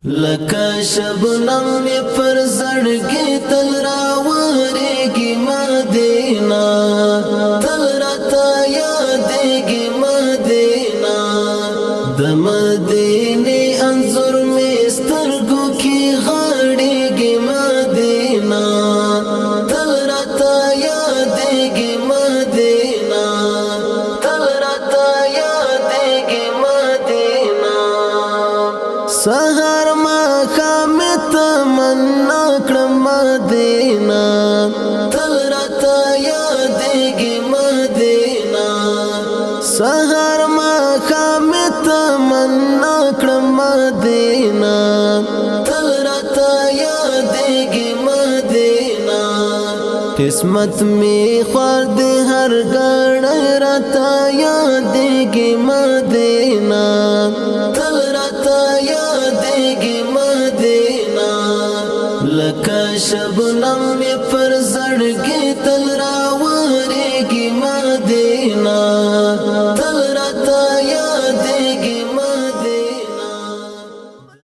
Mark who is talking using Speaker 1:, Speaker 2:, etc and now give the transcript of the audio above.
Speaker 1: لکه شبنم می پر زړګي تل راورېږي مدینه تل راته یادېږي مدینه د مدینې انځور می سترګو کې غاړېږي مدینه تل راته یادېږي مدینه تل راته یادېږي مدینه سحر تمنا کړم مدینه تل راته یادېږي مدینه سحر ماښام تمنا کړم مدینه تل راته یادېږي مدینه قسمت می خوار دی هر ګړی راته یادېږي مدینه تل راته یادېږي مدینه لکه شبنم می پر زړګي تل راورېږي مدینه تل راته